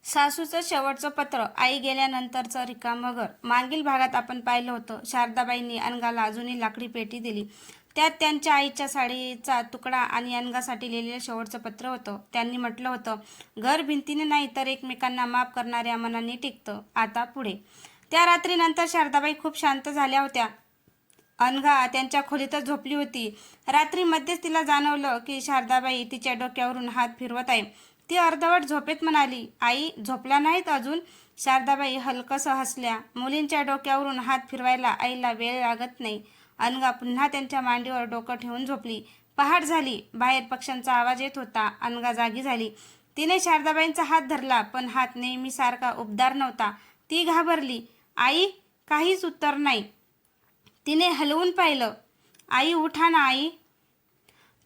सासूचं शेवटचं पत्र. आई गेल्यानंतरचं रिकामं घर. मागील भागात आपण पाहिलं होतं, शारदाबाईंनी अनघाला जुनी लाकडी पेटी दिली. त्यात त्यांच्या आईच्या साडीचा तुकडा आणि अनघासाठी लिहिलेलं शेवटचं पत्र होतं. त्यांनी म्हटलं होतं, घर भिंतीने नाही तर एकमेकांना माफ करणाऱ्या मनाने टिकतं. आता पुढे. त्या रात्रीनंतर शारदाबाई खूप शांत झाल्या होत्या. अनघा त्यांच्या खोलीतच झोपली होती. रात्री मध्येच तिला जाणवलं की शारदाबाई तिच्या डोक्यावरून हात फिरवत आहे. ती अर्धवट झोपेत म्हणाली, आई झोपल्या नाहीत अजून? शारदाबाई हलकसं हसल्या. मुलींच्या डोक्यावरून हात फिरवायला आईला वेळ लागत नाही. अनघा पुन्हा त्यांच्या मांडीवर डोकं ठेवून झोपली. पहाट झाली. बाहेर पक्ष्यांचा आवाज येत होता. अनघा जागी झाली. तिने शारदाबाईंचा हात धरला, पण हात नेहमीसारखा उबदार नव्हता. ती घाबरली. आई? काहीच उत्तर नाही. तिने हलवून पाहिलं. आई उठा ना आई.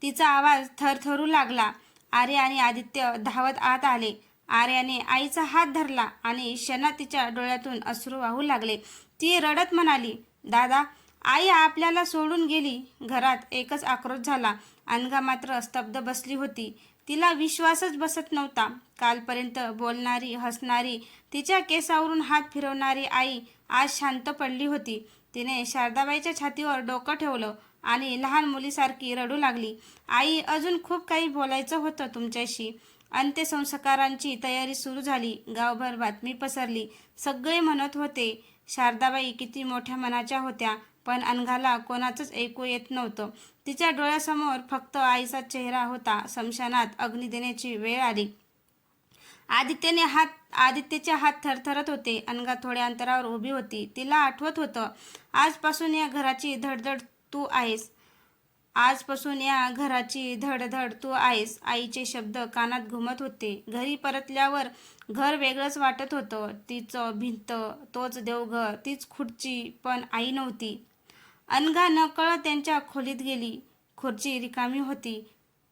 तिचा आवाज थरथरू लागला. आर्या आणि आदित्य धावत आत आले. आर्याने आईचा हात धरला आणि क्षणात तिच्या डोळ्यातून अश्रू वाहू लागले. ती रडत म्हणाली, दादा, आई आपल्याला सोडून गेली. घरात एकच आक्रोश झाला. अनघा मात्र स्तब्ध बसली होती. तिला विश्वासच बसत नव्हता. कालपर्यंत बोलणारी, हसणारी, तिच्या केसावरून हात फिरवणारी आई आज शांत पडली होती. तिने शारदाबाईच्या छातीवर डोकं ठेवलं आणि लहान मुलीसारखी रडू लागली. आई, अजून खूप काही बोलायचं होतं तुमच्याशी. अंत्यसंस्कारांची तयारी सुरू झाली. गावभर बातमी पसरली. सगळे म्हणत होते शारदाबाई किती मोठ्या मनाच्या होत्या, पण अनघाला कोणाचंच ऐकू येत नव्हतं. तिच्या डोळ्यासमोर फक्त आईचा चेहरा होता. स्मशानात अग्नी देण्याची वेळ आली. आदित्यचे हात थरथरत होते. अनघा थोड्या अंतरावर उभी होती. तिला आठवत होतं, आजपासून या घराची धडधड तू आहेस. आजपासून या घराची धडधड तू आहेस. आईचे शब्द कानात घुमत होते. घरी परतल्यावर घर वेगळंच वाटत होतं. तीच भिंत, तोच देवघर, तीच खुर्ची, पण आई नव्हती. अनघा नकळत त्यांच्या खोलीत गेली. खुर्ची रिकामी होती.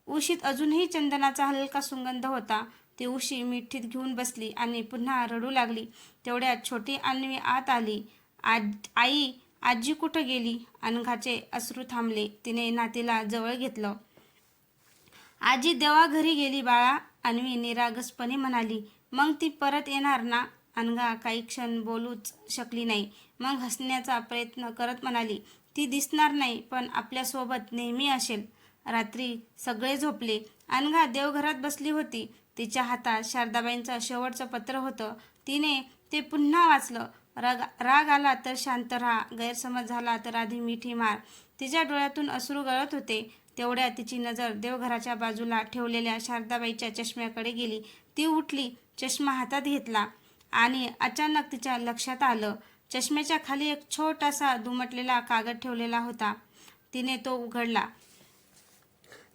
उशीत अजूनही चंदनाचा हलका सुगंध होता. ती उशी मिठीत घेऊन बसली आणि पुन्हा रडू लागली. तेवढ्यात छोटी अन्वी आत आली. आई, आजी कुठं गेली? अनघाचे अश्रू थांबले. तिने नातीला जवळ घेतलं. आजी देवाघरी गेली बाळा, अन्वी निरागसपणे म्हणाली. मग ती परत येणार ना? अनघा काही क्षण बोलूच शकली नाही. मग हसण्याचा प्रयत्न करत म्हणाली, ती दिसणार नाही, पण आपल्यासोबत नेहमी असेल. रात्री सगळे झोपले. अनघा देवघरात बसली होती. तिच्या हातात शारदाबाईंचं शेवटचं पत्र होतं. तिने ते पुन्हा वाचलं. राग आला तर शांत राहा, गैरसमज झाला तर आधी मिठी मार. तिच्या डोळ्यातून अश्रू गळत होते. तेवढ्यात तिची नजर देवघराच्या बाजूला ठेवलेल्या शारदाबाईच्या चष्म्याकडे गेली. ती उठली, चष्मा हातात घेतला आणि अचानक तिच्या लक्षात आलं, चष्म्याच्या खाली एक छोटासा दुमटलेला कागद ठेवलेला होता. तिने तो उघडला.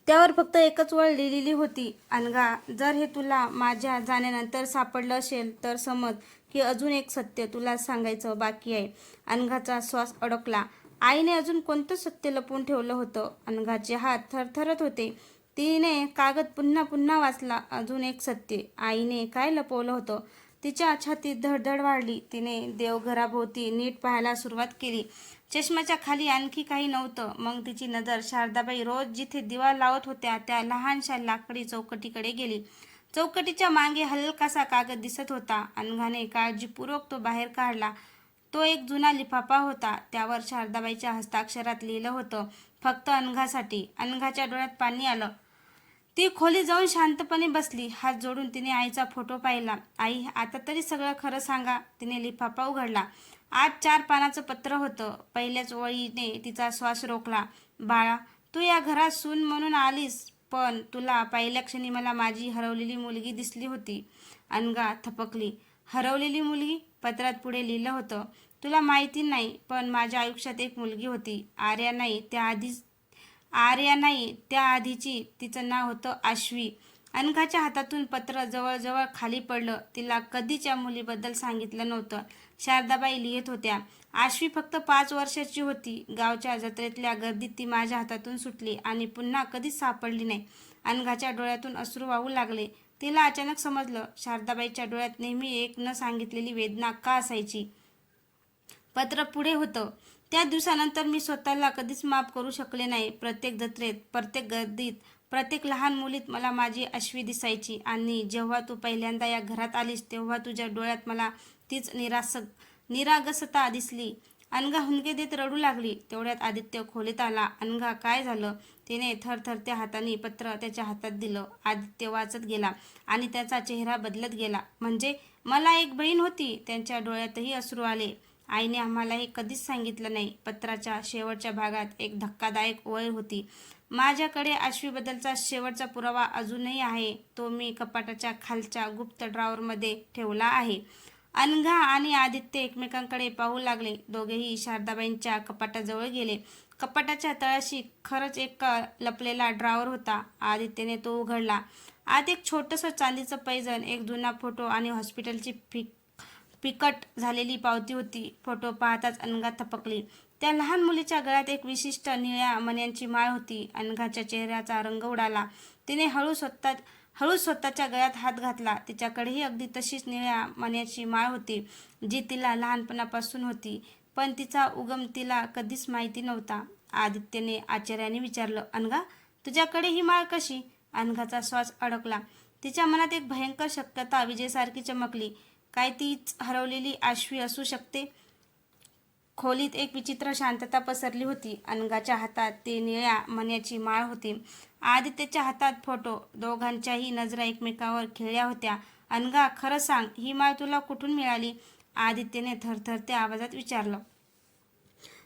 त्यावर फक्त एकच वळ लिहिलेली होती, अनघा, जर हे तुला माझ्या जाण्यानंतर सापडलं असेल तर समज की अजून एक सत्य तुला सांगायचं बाकी आहे. अनघाचा श्वास अडकला. आईने अजून कोणतं सत्य लपवून ठेवलं होतं? अनघाचे हात थरथरत होते. तिने कागद पुन्हा पुन्हा वाचला. अजून एक सत्य. आईने काय लपवलं होतं? तिच्या छातीत धडधड वाढली. तिने देवघराभोवती नीट पाहायला सुरुवात केली. चष्म्याच्या खाली आणखी काही नव्हतं. मग तिची नजर शारदाबाई रोज जिथे दिवा लावत होत्या त्या लहानशा लाकडी चौकटीकडे गेली. चौकटीच्या मागे हलकासा कागद दिसत होता. अनघाने काळजीपूर्वक तो बाहेर काढला. तो एक जुना लिफाफा होता. त्यावर शारदाबाईच्या हस्ताक्षरात लिहिलं होतं, फक्त अनघासाठी. अनघाच्या डोळ्यात पाणी आलं. ती खोली जाऊन शांतपणे बसली. हात जोडून तिने आईचा फोटो पाहिला. आई, आता तरी सगळं खरं सांगा. तिने लिफाफा उघडला. आज 4 पानाचं पत्र होतं. पहिल्याच वळीने तिचा श्वास रोखला. बाळा, तू या घरात सून म्हणून आलीस, पण तुला पहिल्या क्षणी मला माझी हरवलेली मुलगी दिसली होती. अनघा थपकली. हरवलेली मुलगी? पत्रात पुढे लिहिलं होतं, तुला माहिती नाही, पण माझ्या आयुष्यात एक मुलगी होती. आर्या नाही, त्या आधीची. तिचं नाव होतं आश्वी. अनघाच्या हातातून पत्र जवळजवळ खाली पडलं. तिला कधीच या मुलीबद्दल सांगितलं नव्हतं. शारदाबाई लिहित होत्या, आश्वी फक्त 5 वर्षाची होती. गावच्या जत्रेतल्या गर्दीत ती माझ्या हातातून सुटली आणि पुन्हा कधीच सापडली नाही. अनघाच्या डोळ्यातून अश्रू वाहू लागले. तिला अचानक समजलं, शारदाबाईच्या डोळ्यात नेहमी एक न सांगितलेली वेदना का असायची. पत्र पुढे होतं, त्या दिवसानंतर मी स्वतःला कधीच माफ करू शकले नाही. प्रत्येक जत्रेत, प्रत्येक गर्दीत, प्रत्येक लहान मुलीत मला माझी अश्वी दिसायची आणि जेव्हा तू पहिल्यांदा या घरात आलीस तेव्हा तुझ्या डोळ्यात मला तीच निरागसता दिसली. अनघा हुंदके देत रडू लागली. तेवढ्यात आदित्य खोलीत आला. अनघा, काय झालं? तिने थरथरत्या हाताने पत्र त्याच्या हातात दिलं. आदित्य वाचत गेला आणि त्याचा चेहरा बदलत गेला. म्हणजे मला एक बहीण होती? त्यांच्या डोळ्यातही अश्रू आले. आईने आम्हाला हे कधीच सांगितलं नाही. पत्राच्या शेवटच्या भागात एक धक्कादायक ओळ होती. माझ्याकडे आश्वीबद्दलचा शेवटचा पुरावा अजूनही आहे. तो मी कपाटाच्या खालच्या गुप्त ड्रॉवरमध्ये ठेवला आहे. अनघा आणि आदित्य एकमेकांकडे पाहू लागले. दोघेही शारदाबाईंच्या कपाटाजवळ गेले. कपाटाच्या तळाशी खरंच एक लपलेला ड्रॉवर होता. आदित्यने तो उघडला. आत एक छोटंसं चांदीचं पैंजण, एक जुना फोटो आणि हॉस्पिटलची फिकट झालेली पावती होती. फोटो पाहताच अनघा थपकली. त्या लहान मुलीच्या गळ्यात एक विशिष्ट निळ्या मण्यांची माळ होती. अनघाच्या चेहऱ्याचा रंग उडाला. तिने हळूच स्वतःच्या गळ्यात हात घातला. तिच्याकडेही अगदी तशीच निळ्या मण्याची माळ होती, जी तिला लहानपणापासून होती, पण तिचा उगम तिला कधीच माहिती नव्हता. आदित्यने आश्चर्याने विचारलं, अनघा, तुझ्याकडे ही माळ कशी? अनघाचा श्वास अडकला. तिच्या मनात एक भयंकर शक्यता विजेसारखी चमकली. काय तीच हरवलेली आश्वी असू शकते? खोलीत एक विचित्र शांतता पसरली होती. अनघाच्या हातात ती निळ्या मण्याची माळ होती. आदित्यच्या हातात फोटो. दोघांच्याही नजरा एकमेकावर खिळल्या होत्या. अनघा, खरं सांग, ही माळ तुला कुठून मिळाली? आदित्यने थरथरत्या आवाजात विचारलं.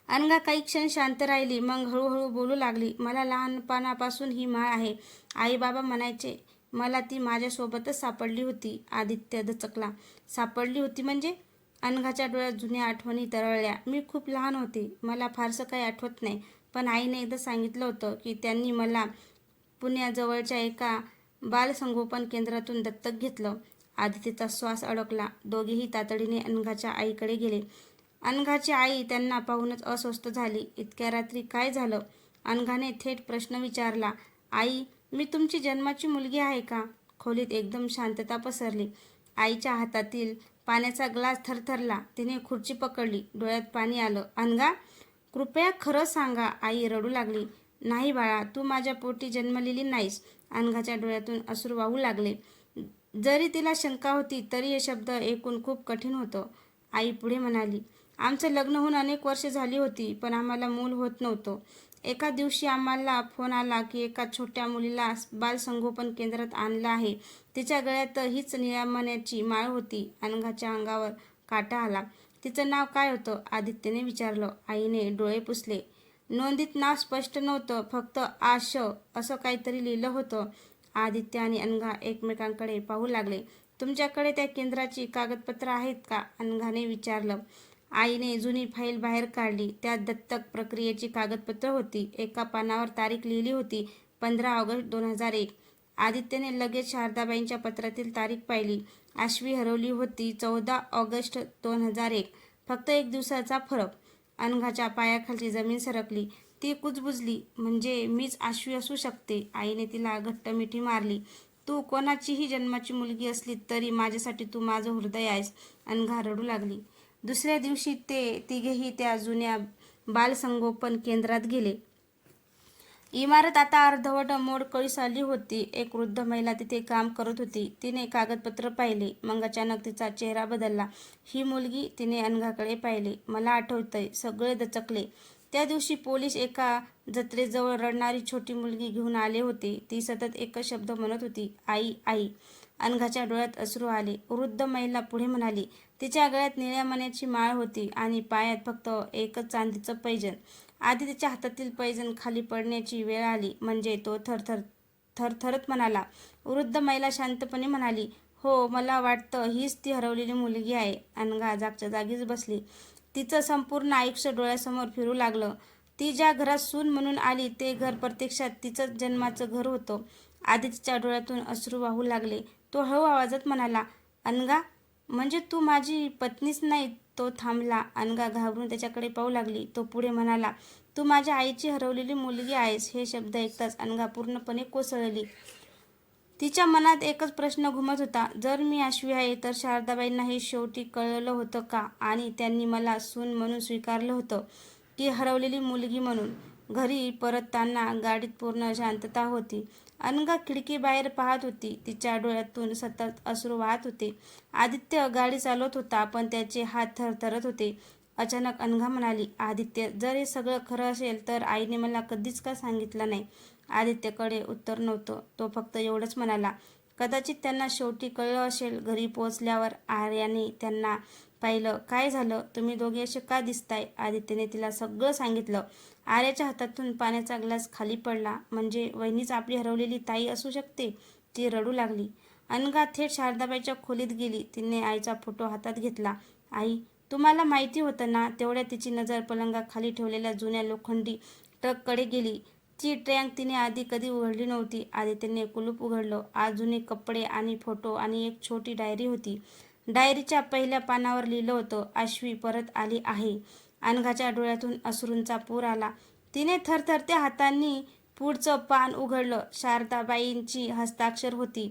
अनघा काही क्षण शांत राहिली. मग हळूहळू बोलू लागली. मला लहानपणापासून ही माळ आहे. आई बाबा म्हणायचे. मला ती माझ्यासोबतच सापडली होती. आदित्य दचकला. सापडली होती म्हणजे? अनघाच्या डोळ्यात जुन्या आठवणी तरळल्या. मी खूप लहान होते. मला फारसं काही आठवत नाही. पण आईने एकदा सांगितलं होतं की त्यांनी मला पुण्याजवळच्या एका बालसंगोपन केंद्रातून दत्तक घेतलं. आदित्यचा श्वास अडकला. दोघेही तातडीने अनघाच्या आईकडे गेले. अनघाची आई त्यांना पाहूनच अस्वस्थ झाली. इतक्या रात्री काय झालं? अनघाने थेट प्रश्न विचारला. आई, मी तुमची जन्माची मुलगी आहे का? खोलीत एकदम शांतता पसरली. आईच्या हातातील पाण्याचा ग्लास थरथरला. तिने खुर्ची पकडली. डोळ्यात पाणी आलं. अनघा, कृपया खरं सांगा. आई रडू लागली. नाही बाळा, तू माझ्या पोटी जन्मलेली नाहीस. अनघाच्या डोळ्यातून अश्रू वाहू लागले. जरी तिला शंका होती तरी हे शब्द ऐकून खूप कठीण होतं. आई पुढे म्हणाली, आमचं लग्न होऊन अनेक वर्षे झाली होती, पण आम्हाला मूल होत नव्हतं. एका दिवशी आम्हाला फोन आला की एका छोट्या मुलीला बालसंगोपन केंद्रात आणलं आहे. तिच्या गळ्यात हीच निळ्या मण्याची माळ होती. अनघाच्या अंगावर काटा आला. तिचं नाव काय होतं? आदित्यने विचारलं. आईने डोळे पुसले. नोंदीत नाव स्पष्ट नव्हतं, फक्त आश असं काहीतरी लिहिलं होतं. आदित्य आणि अनघा एकमेकांकडे पाहू लागले. तुमच्याकडे त्या केंद्राची कागदपत्र आहेत का? अनघाने विचारलं. आईने जुनी फाईल बाहेर काढली. त्यात दत्तक प्रक्रियेची कागदपत्र होती. एका पानावर तारीख लिहिली होती, 15 ऑगस्ट 2001. आदित्यने लगेच शारदाबाईंच्या पत्रातील तारीख पाहिली. आश्वी हरवली होती 14 ऑगस्ट 2001. फक्त 1 दिवसाचा फरक. अनघाच्या पायाखालची जमीन सरकली. ती कुजबुजली. म्हणजे मीच आश्वी असू शकते. आईने तिला घट्ट मिठी मारली. तू कोणाचीही जन्माची मुलगी असली तरी माझ्यासाठी तू माझं हृदय आहेस. अनघा रडू लागली. दुसऱ्या दिवशी ते तिघेही त्या जुन्या बालसंगोपन केंद्रात गेले. इमारत आता अर्धवट मोडकळीस आली होती. एक वृद्ध महिला तिथे काम करत होती. तिने कागदपत्र पाहिले. मग अचानक तिचा चेहरा बदलला. ही मुलगी? तिने अनघाकडे पाहिले. मला आठवतंय. सगळे दचकले. त्या दिवशी पोलीस एका जत्रेजवळ रडणारी छोटी मुलगी घेऊन आले होते. ती सतत एकच शब्द म्हणत होती, आई, आई. अनघाच्या डोळ्यात अश्रू आले. वृद्ध महिला पुढे म्हणाली, तिच्या गळ्यात निळ्या मण्याची माळ होती आणि पायात फक्त एकच चांदीचं पैंजण. आधी तिच्या हातातील पैंजण खाली पडण्याची वेळ आली. म्हणजे तो थरथरत म्हणाला. वृद्ध महिला शांतपणे म्हणाली, हो, मला वाटतं हीच ती हरवलेली मुलगी आहे. अनघा जागच्या जागीच बसली. तिचं संपूर्ण आयुष्य डोळ्यासमोर फिरू लागलं. ती ज्या घरात सून म्हणून आली ते घर प्रत्यक्षात तिचंच जन्माचं घर होतं. आदित्यच्या डोळ्यातून अश्रू वाहू लागले. तो हळू आवाजात म्हणाला, अनघा, म्हणजे तू माझी पत्नीच नाही? तो थांबला. अनघा घाबरून त्याच्याकडे पाहू लागली. तो पुढे म्हणाला, तू माझ्या आईची हरवलेली मुलगी आहेस. हे शब्द ऐकताच अनघा पूर्णपणे कोसळली. तिच्या मनात एकच प्रश्न घुमत होता. जर मी आश्वी आहे तर शारदाबाईंना हे शेवटी कळलं होतं का? आणि त्यांनी मला सून म्हणून स्वीकारलं होतं की हरवलेली मुलगी म्हणून? घरी परतताना गाडीत पूर्ण शांतता होती. अनघा खिडकीबाहेर पाहत होती. तिच्या डोळ्यातून सतत अश्रू वाहत होते. आदित्य गाडी चालवत होता, पण त्याचे हात थरथरत होते. अचानक अनघा म्हणाली, आदित्य, जर हे सगळं खरं असेल तर आईने मला कधीच का सांगितलं नाही? आदित्यकडे उत्तर नव्हतं. तो फक्त एवढंच म्हणाला, कदाचित त्यांना शेवटी कळलं असेल. घरी पोहोचल्यावर आर्याने त्यांना पाहिलं. काय झालं? तुम्ही दोघे असे का दिसताय? आदित्यने तिला सगळं सांगितलं. आर्याच्या हातातून पाण्याचा ग्लास खाली पडला. म्हणजे वहिनीच आपली हरवलेली ताई असू शकते? ती रडू लागली. अनघा थेट शारदाबाईच्या खोलीत गेली. तिने आईचा फोटो हातात घेतला. आई, तुम्हाला माहिती होतं ना? तेवढ्या तिची नजर पलंगाखाली ठेवलेल्या जुन्या लोखंडी ट्रककडे गेली. ती ट्रंक तिने आधी कधी उघडली नव्हती. आदित्यने कुलूप उघडलं. आज जुने कपडे आणि फोटो आणि एक छोटी डायरी होती. डायरीच्या पहिल्या पानावर लिहिलं होतं, आश्वी परत आली आहे. अनघाच्या डोळ्यातून अश्रूंचा पूर आला. तिने थरथरत्या हातांनी पुढचं पान उघडलं. शारदाबाईंची हस्ताक्षर होती.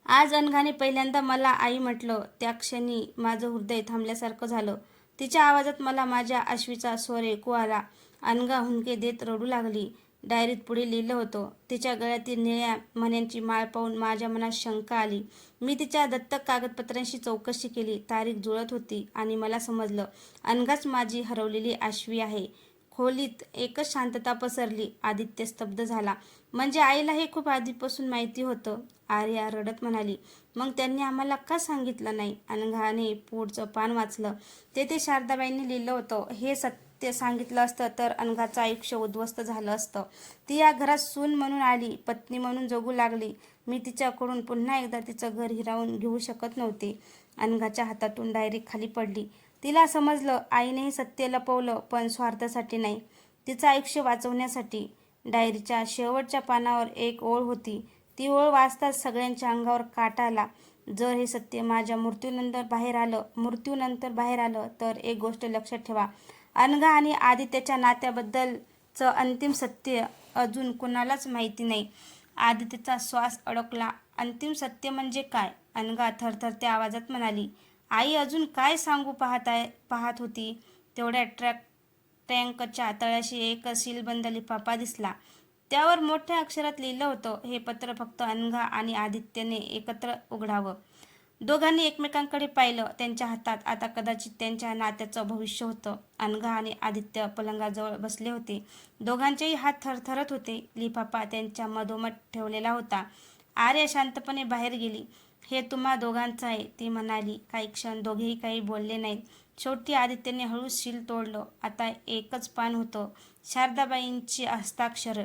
आज अनघाने पहिल्यांदा मला आई म्हटलं. त्या क्षणी माझं हृदय थांबल्यासारखं झालं. तिच्या आवाजात मला माझ्या आश्वीचा स्वर ऐकू आला. अनघा हुंदके देत रडू लागली. डायरीत पुढे लिहिलं होतं. तिच्या गळ्यातील निळ्या मण्यांची माळ पाहून माझ्या मनात शंका आली. मी तिच्या दत्तक कागदपत्रांशी चौकशी केली. तारीख जुळत होती आणि मला समजलं, अनघाच माझी हरवलेली आश्वी आहे. खोलीत एकच शांतता पसरली. आदित्य स्तब्ध झाला. म्हणजे आईला हे खूप आधीपासून माहिती होतं? आर्या रडत म्हणाली. मग त्यांनी आम्हाला का सांगितलं नाही? अनघाने पुढचं पान वाचलं. तेथे शारदाबाईंनी लिहिलं होतं, हे सत्य सांगितलं असतं तर अनघाचं आयुष्य उद्ध्वस्त झालं असतं. ती या घरात सून म्हणून आली, पत्नी म्हणून जगू लागली. मी तिच्याकडून पुन्हा एकदा तिचं घर हिरावून घेऊ शकत नव्हते. अनघाच्या हातातून डायरी खाली पडली. तिला समजलं, आईने हे सत्य लपवलं, पण स्वार्थासाठी नाही, तिचं आयुष्य वाचवण्यासाठी. डायरीच्या शेवटच्या पानावर एक ओळ होती. ती ओळ वाचताच सगळ्यांच्या अंगावर काटा आला. जर हे सत्य माझ्या मृत्यूनंतर बाहेर आलं तर एक गोष्ट लक्षात ठेवा, अनघा आणि आदित्यच्या नात्याबद्दलचं अंतिम सत्य अजून कुणालाच माहिती नाही. आदित्यचा श्वास अडकला. अंतिम सत्य म्हणजे काय? अनघा थरथरत्या आवाजात म्हणाली. आई अजून काय सांगू पाहत होती. तेवढ्या टँकच्या तळाशी एक सीलबंद लिफाफा दिसला. त्यावर मोठ्या अक्षरात लिहिलं होतं, हे पत्र फक्त अनघा आणि आदित्यने एकत्र उघडावं. दोघांनी एकमेकांकडे पाहिलं. त्यांच्या हातात आता कदाचित त्यांच्या नात्याचं भविष्य होतं. अनघा आणि आदित्य पलंगाजवळ बसले होते. दोघांचेही हात थरथरत होते. लिफाफा त्यांच्या मधोमध ठेवलेला होता. आर्या शांतपणे बाहेर गेली. हे तुम्हा दोघांचं आहे, ती म्हणाली. काही क्षण दोघेही काही बोलले नाहीत. शेवटी आदित्यने हळूच शील तोडलं. आता एकच पान होतं, शारदाबाईंची हस्ताक्षर.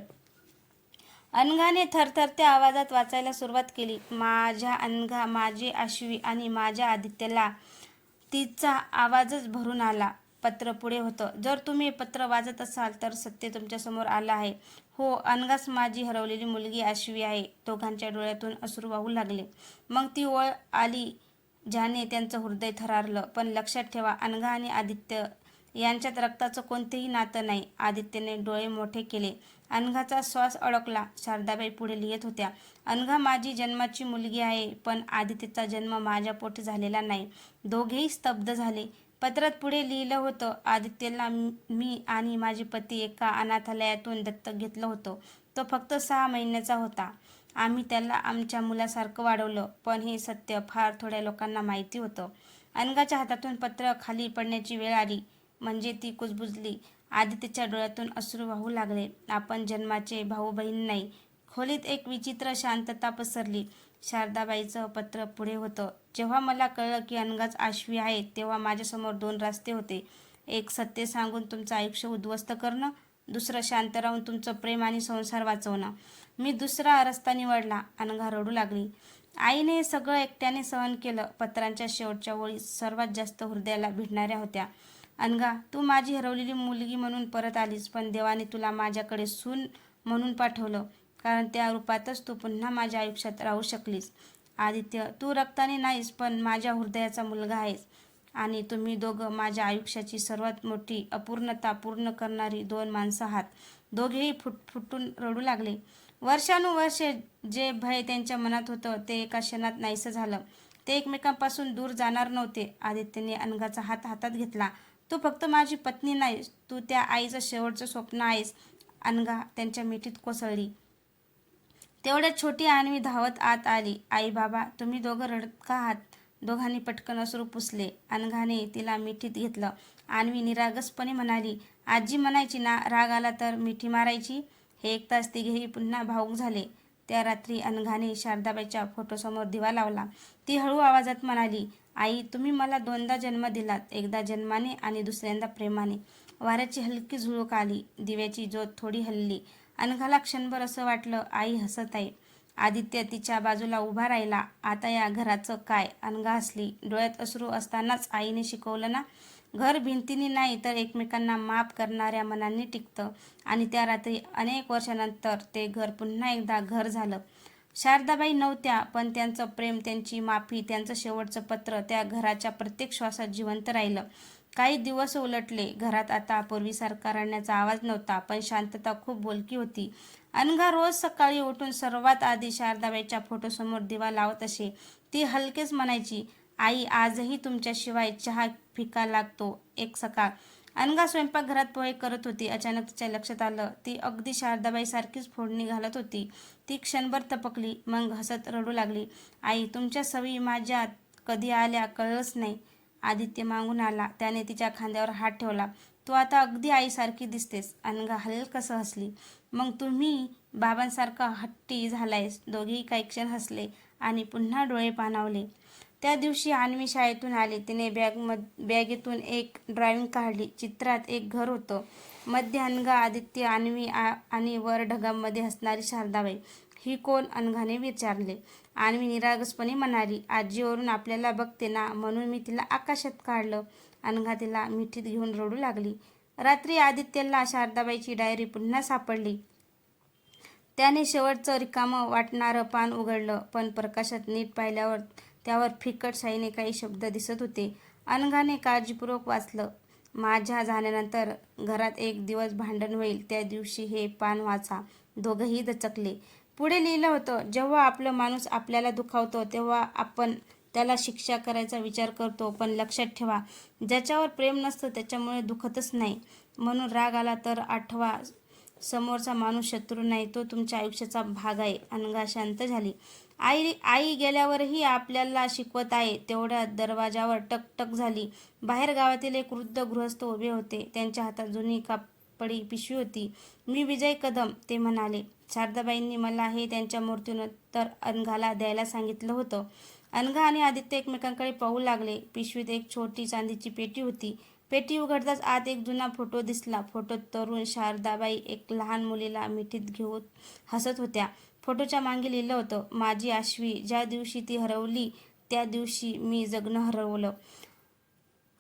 अनघाने थरथरत्या आवाजात वाचायला सुरुवात केली. माझ्या अनघा, माझे आश्वी आणि माझ्या आदित्यला. तिचा आवाजच भरून आला. पत्र पुढे होतं. जर तुम्ही हे पत्र वाचत असाल तर सत्य तुमच्यासमोर आलं आहे. हो, अनघाच माझी हरवलेली मुलगी आश्वी आहे. दोघांच्या डोळ्यातून अश्रू वाहू लागले. मग ती ओळ आली ज्याने त्यांचं हृदय थरारलं. पण लक्षात ठेवा, अनघा आणि आदित्य यांच्यात रक्ताचं कोणतेही नातं नाही. आदित्यने डोळे मोठे केले. अनघाचा श्वास अडकला. शारदाबाई पुढे लिहित होत्या. अनघा माझी जन्माची मुलगी आहे, पण आदित्यचा जन्म माझ्या पोटी झालेला नाही. दोघेही स्तब्ध झाले. पत्रात पुढे लिहिलं होतं, आदित्यला मी आणि माझे पती एका अनाथालयातून दत्तक घेतलं होतं. तो फक्त 6 महिन्याचा होता. आम्ही त्याला आमच्या मुलासारखं वाढवलं. पण हे सत्य फार थोड्या लोकांना माहिती होतं. अनघाच्या हातातून पत्र खाली पडण्याची वेळ आली. म्हणजे ती कुजबुजली. आदित्यच्या डोळ्यातून अश्रू वाहू लागले. आपण जन्माचे भाऊ बहीण नाही. खोलीत एक विचित्र शांतता पसरली. शारदाबाईचं पत्र पुढे होतं. जेव्हा मला कळलं की अनघाच आश्वी आहे, तेव्हा माझ्यासमोर 2 रस्ते होते. एक सत्य सांगून तुमचं आयुष्य उद्ध्वस्त करणं, दुसरं शांत राहून तुमचं प्रेम आणि संसार वाचवणं. मी दुसरा रस्ता निवडला. अनघा रडू लागली. आईने सगळं एकट्याने सहन केलं. पत्रांच्या शेवटच्या ओळी सर्वात जास्त हृदयाला भिडणाऱ्या होत्या. अनघा, तू माझी हरवलेली मुलगी म्हणून परत आलीस, पण देवाने तुला माझ्याकडे सून म्हणून पाठवलं, कारण त्या रूपातच तू पुन्हा माझ्या आयुष्यात राहू शकलीस. आदित्य, तू रक्ताने नाहीस, पण माझ्या हृदयाचा मुलगा आहेस. आणि तुम्ही दोघं माझ्या आयुष्याची सर्वात मोठी अपूर्णता पूर्ण करणारी 2 माणसं आहात. दोघेही फुटून रडू लागले. वर्षानुवर्षे जे भय त्यांच्या मनात होतं ते एका क्षणात नाहीसं झालं. ते एकमेकांपासून दूर जाणार नव्हते. आदित्यने अनघाचा हात हातात घेतला. तू फक्त माझी पत्नी नाहीस, तू त्या आईचं शेवटचं स्वप्न आहेस. अनघा त्यांच्या मिठीत कोसळली. तेवढ्यात छोटी अन्वी धावत आत आली. आई बाबा तुम्ही दोघं रडत का आहात? दोघांनी पटकन अश्रू पुसले. अनघाने तिला मिठीत घेतलं. अन्वी निरागसपणे म्हणाली, आजी म्हणायची ना राग आला तर मिठी मारायची. हे ऐकताच तिघेही पुन्हा भावूक झाले. त्या रात्री अनघाने शारदाबाईच्या फोटोसमोर दिवा लावला. ती हळू आवाजात म्हणाली, आई तुम्ही मला दोनदा जन्म दिलात, एकदा जन्माने आणि दुसऱ्यांदा प्रेमाने. वाऱ्याची हलकी झुळूक आली. दिव्याची ज्योत थोडी हलली. अनघाला क्षणभर असं वाटलं आई हसत आहे. आदित्य तिच्या बाजूला उभा राहिला. आता या घराचं काय? अनघा हसली. डोळ्यात अश्रू असतानाच आईने शिकवलं ना, घर भिंतींनी नाही तर एकमेकांना माफ करणाऱ्या मनांनी टिकतं. आणि त्या रात्री अनेक वर्षानंतर ते घर पुन्हा एकदा घर झालं. शारदाबाई नव्हत्या, पण त्यांचं प्रेम, त्यांची माफी, त्यांचं शेवटचं पत्र त्या घराच्या प्रत्येक श्वासात जिवंत राहिलं. काही दिवस उलटले. घरात आता पूर्वीसारखा रडण्याचा आवाज नव्हता, पण शांतता खूप बोलकी होती. अनघा रोज सकाळी उठून सर्वात आधी शारदाबाईच्या फोटोसमोर दिवा लावत असे. ती हलकेच म्हणायची, आई आजही तुमच्याशिवाय चहा फिका लागतो. एक सकाळ अनघा स्वयंपाकघरात पोहे करत होती. अचानक तिच्या लक्षात आलं, ती अगदी शारदाबाईसारखीच फोडणी घालत होती. ती क्षणभर तपकली, मग हसत रडू लागली. आई तुमच्या सवयी माझ्यात कधी आल्या कळलंच नाही. आदित्य मागून आला. त्याने तिच्या खांद्यावर हात ठेवला. तू आता अगदी आईसारखी दिसतेस. अनघा हलकसं हसली. मग तुम्ही बाबांसारखा हट्टी झालायस. दोघेही काही क्षण हसले आणि पुन्हा डोळे पाणावले. त्या दिवशी अन्वी शाळेतून आली. तिने बॅगेतून एक ड्रॉइंग काढली. चित्रात एक घर होतं. मध्ये अनघा, आदित्य, अन्वी आणि वर ढगांमध्ये हसणारी शारदाबाई. ही कोण? अनघाने विचारले. अन्वी निरागसपणे म्हणाली, आजीवरून आपल्याला बघते ना, म्हणून मी तिला आकाशात काढलं. अनघा तिला मिठीत घेऊन रडू लागली. रात्री आदित्यला शारदाबाईची डायरी पुन्हा सापडली. त्याने शेवटचं रिकामं वाटणारं पान उघडलं, पण प्रकाशात नीट पाहिल्यावर त्यावर फिकट शाईने काही शब्द दिसत होते. अनघाने काळजीपूर्वक वाचलं. माझ्या जाण्यानंतर घरात एक दिवस भांडण होईल, त्या दिवशी हे पान वाचा. दोघंही दचकले. पुढे लिहिलं होतं, जेव्हा आपलं माणूस आपल्याला दुखावतो तेव्हा आपण त्याला शिक्षा करायचा विचार करतो, पण लक्षात ठेवा, ज्याच्यावर प्रेम नसतं त्याच्यामुळे दुखतच नाही. म्हणून राग आला तर आठवा, समोरचा माणूस शत्रू नाही, तो तुमच्या आयुष्याचा भाग आहे. अनघा शांत झाली. आई गेल्यावरही आपल्याला शिकवत आहे. तेवढ्या दरवाजावर टकटक झाली. बाहेर गावातील एक वृद्ध गृहस्थ उभे होते. त्यांच्या हातात जुनी कापडी पिशवी होती. मी विजय कदम, ते म्हणाले. शारदाबाईंनी मला हे त्यांच्या मृत्यूनंतर अनघाला द्यायला सांगितलं होतं. अनघा आणि आदित्य एकमेकांकडे पाहू लागले. पिशवीत एक छोटी चांदीची पेटी होती. पेटी उघडताच आत एक जुना फोटो दिसला. फोटोत तरुण शारदाबाई एक लहान मुलीला मिठीत घेऊन हसत होत्या. फोटोच्या मागे लिहिलं होतं, माझी आश्वी, ज्या दिवशी ती हरवली त्या दिवशी मी जगणं हरवलं.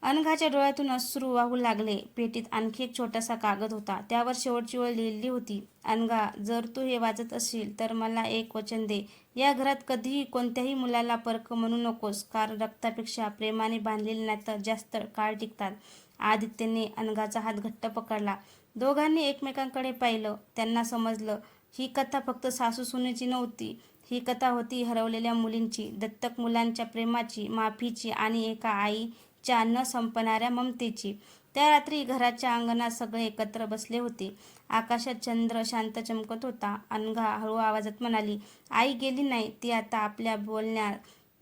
अनघाच्या डोळ्यातून अश्रू वाहू लागले. पेटीत आणखी एक छोटासा कागद होता. त्यावर शेवटची ओळ लिहिली होती, अनघा, जर तू हे वाचत असशील तर मला एक वचन दे. या घरात कधीही कोणत्याही मुलाला परक म्हणू नकोस, कारण रक्तापेक्षा प्रेमाने बांधलेली नातं जास्त काळ टिकतात. आदित्यने अनघाचा हात घट्ट पकडला. दोघांनी एकमेकांकडे पाहिलं. त्यांना समजलं, ही कथा फक्त सासू-सुनेची नव्हती. ही कथा होती हरवलेल्या मुलींची, दत्तक मुलांच्या प्रेमाची, माफीची आणि एका आईच्या न संपणाऱ्या ममतेची. त्या रात्री घराच्या अंगणात सगळे एकत्र बसले होते. आकाशात चंद्र शांत चमकत होता. अनघा हळू आवाजात म्हणाली, आई गेली नाही, ती आता आपल्या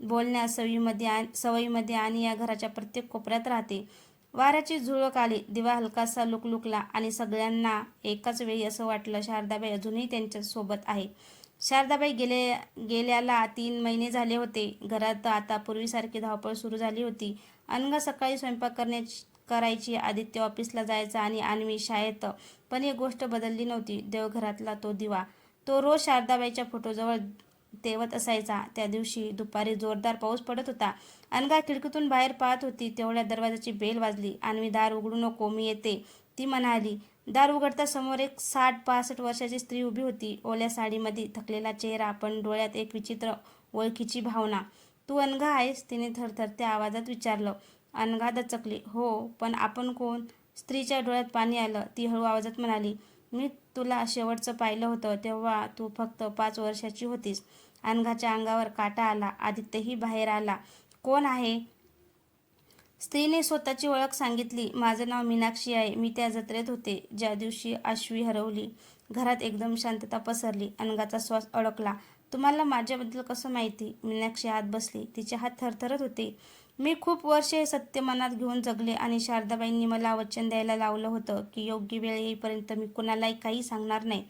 बोलण्या सवयीमध्ये आणि या घराच्या प्रत्येक कोपऱ्यात राहते. वाऱ्याची झुळूक आली. दिवा हलकासा लुकलुकला आणि सगळ्यांना एकाच वेळी असं वाटलं, शारदाबाई अजूनही त्यांच्या सोबत आहे. शारदाबाई गेल्याला 3 महिने झाले होते. घरात आता पूर्वीसारखी धावपळ सुरू झाली होती. अनघा सकाळी स्वयंपाक करायची, आदित्य ऑफिसला जायचा आणि अन्वी शाळेत. पण एक गोष्ट बदलली नव्हती, देवघरातला तो दिवा. तो रोज शारदाबाईच्या फोटोजवळ तेवत असायचा. त्या दिवशी दुपारी जोरदार पाऊस पडत होता. अनघा खिडकीतून बाहेर पाहत होती. तेवढ्या दरवाजाची बेल वाजली. अन्वी, दार उघडू नको, मी येते, ती म्हणाली. दार उघडता समोर एक 60-65 वर्षाची स्त्री उभी होती. ओल्या साडीमध्ये, थकलेला चेहरा, पण डोळ्यात एक विचित्र ओळखीची भावना. तू अनघा आहेस? तिने थरथरत्या आवाजात विचारलं. अनघा दचकली. हो, पण आपण कोण? स्त्रीच्या डोळ्यात पाणी आलं. ती हळू आवाजात म्हणाली, मी तुला शेवटचं पाहिलं होतं तेव्हा तू फक्त 5 वर्षाची होतीस. अनघाच्या अंगावर काटा आला. आदित्यही बाहेर आला. कोण आहे? स्त्रीने स्वतःची ओळख सांगितली. माझं नाव मीनाक्षी आहे. मी त्या जत्रेत होते ज्या दिवशी आश्वी हरवली. घरात एकदम शांतता पसरली. अनघाचा श्वास अडकला. तुम्हाला माझ्याबद्दल कसं माहिती? मीनाक्षी आत बसली. तिचे हात थरथरत होते. मी खूप वर्षे हे सत्य मनात घेऊन जगले आणि शारदाबाईंनी मला वचन द्यायला लावलं होतं की योग्य वेळ येईपर्यंत मी कुणालाही काही सांगणार नाही.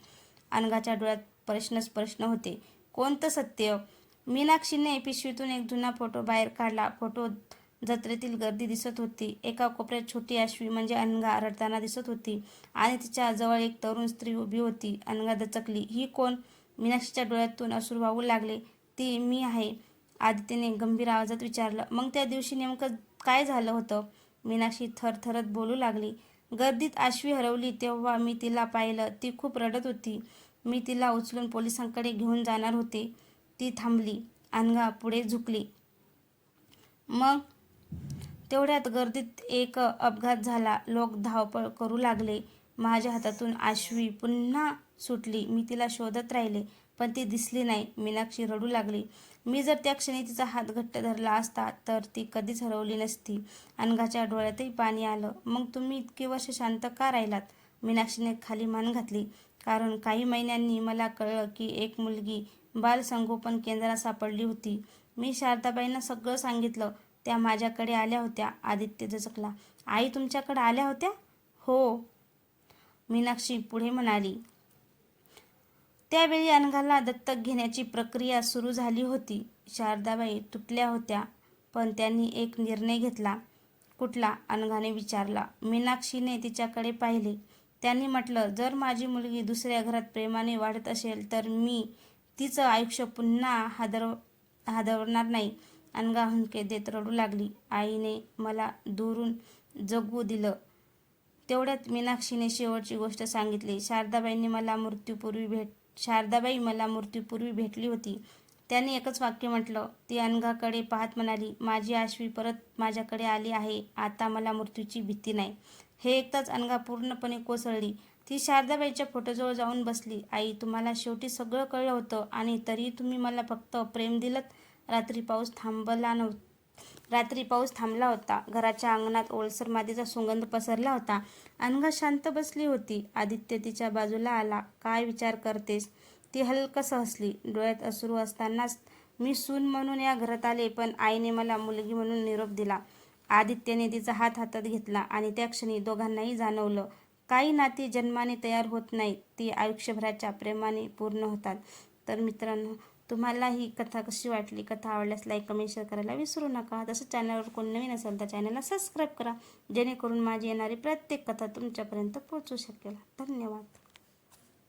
अनघाच्या डोळ्यात प्रश्नच प्रश्न होते. कोणतं सत्य? मीनाक्षीने पिशवीतून एक जुना फोटो बाहेर काढला. फोटो जत्रेतील गर्दी दिसत होती. एका कोपऱ्यात छोटी आश्वी म्हणजे अनघा रडताना दिसत होती आणि तिच्या जवळ एक तरुण स्त्री उभी होती. अनघा दचकली. ही कोण? मीनाक्षीच्या डोळ्यातून अश्रू वाहू लागले. ती मी आहे, आदित्यने गंभीर आवाजात विचारलं. मग त्या दिवशी नेमकं काय झालं होतं? मीनाक्षी थरथरत बोलू लागली. गर्दीत आश्वी हरवली तेव्हा मी तिला पाहिलं. ती खूप रडत होती. मी तिला उचलून पोलिसांकडे घेऊन जाणार होते. ती थांबली. अनघा पुढे झुकली. मग? तेवढ्यात गर्दीत एक अपघात झाला. लोक धावपळ करू लागले. माझ्या हातातून आश्वी पुन्हा सुटली. मी तिला शोधत राहिले, पण ती दिसली नाही. मीनाक्षी रडू लागली. मी जर त्या क्षणी तिचा हात घट्ट धरला असता तर ती कधीच हरवली नसती. अनघाच्या डोळ्यातही पाणी आलं. मग तुम्ही इतकी वर्ष शांत का राहिलात? मीनाक्षीने खाली मान घातली. कारण काही महिन्यांनी मला कळलं की एक मुलगी बालसंगोपन केंद्रात सापडली होती. मी शारदाबाईंना सगळं सांगितलं. त्या माझ्याकडे आल्या होत्या. आदित्य दचकला. आई तुमच्याकडे आल्या होत्या? हो, मीनाक्षी पुढे म्हणाली. त्यावेळी अनघाला दत्तक घेण्याची प्रक्रिया सुरू झाली होती. शारदाबाई तुटल्या होत्या, पण त्यांनी एक निर्णय घेतला. कुठला? अनघाने विचारला. मीनाक्षीने तिच्याकडे पाहिले. त्यांनी म्हटलं, जर माझी मुलगी दुसऱ्या घरात प्रेमाने वाढत असेल तर मी तिचं आयुष्य पुन्हा हादरवणार नाही. अनघा हुंदके देत रडू लागली. आईने मला दुरून जगू दिलं. तेवढ्यात मीनाक्षीने शेवटची गोष्ट सांगितली. शारदाबाई मला मृत्यूपूर्वी भेटली होती. त्यांनी एकच वाक्य म्हटलं. ती अनघाकडे पाहत म्हणाली, माझी आश्वी परत माझ्याकडे आली आहे. आता मला मृत्यूची भीती नाही. हे ऐकताच अनघा पूर्णपणे कोसळली. ती शारदाबाईच्या फोटोजवळ जाऊन बसली. आई, तुम्हाला शेवटी सगळं कळलं होतं आणि तरीही तुम्ही मला फक्त प्रेम दिलंत. रात्री पाऊस थांबला होता. घराच्या अंगणात ओलसर मातीचा सुगंध पसरला होता. अनघा शांत बसली होती. आदित्य तिच्या बाजूला आला. काय विचार करतेस? ती हलकस हसली. डोळ्यात अश्रू असतानाच मी सून म्हणून या घरात आले, पण आईने मला मुलगी म्हणून निरोप दिला. आदित्यने तिचा हात हातात घेतला आणि त्या क्षणी दोघांनाही जाणवलं, काही नाती जन्माने तयार होत नाहीत, ती आयुष्यभराच्या प्रेमाने पूर्ण होतात. तर मित्रांनो, तुम्हाला ही कथा कशी वाटली? कथा आवडल्यास लाईक, कमेंट, शेअर करायला विसरू नका. तसंच चॅनलवर कोण नवीन असेल तर चॅनलला सबस्क्राईब करा, जेणेकरून माझी येणारी प्रत्येक कथा तुमच्यापर्यंत पोहोचू शकेल. धन्यवाद.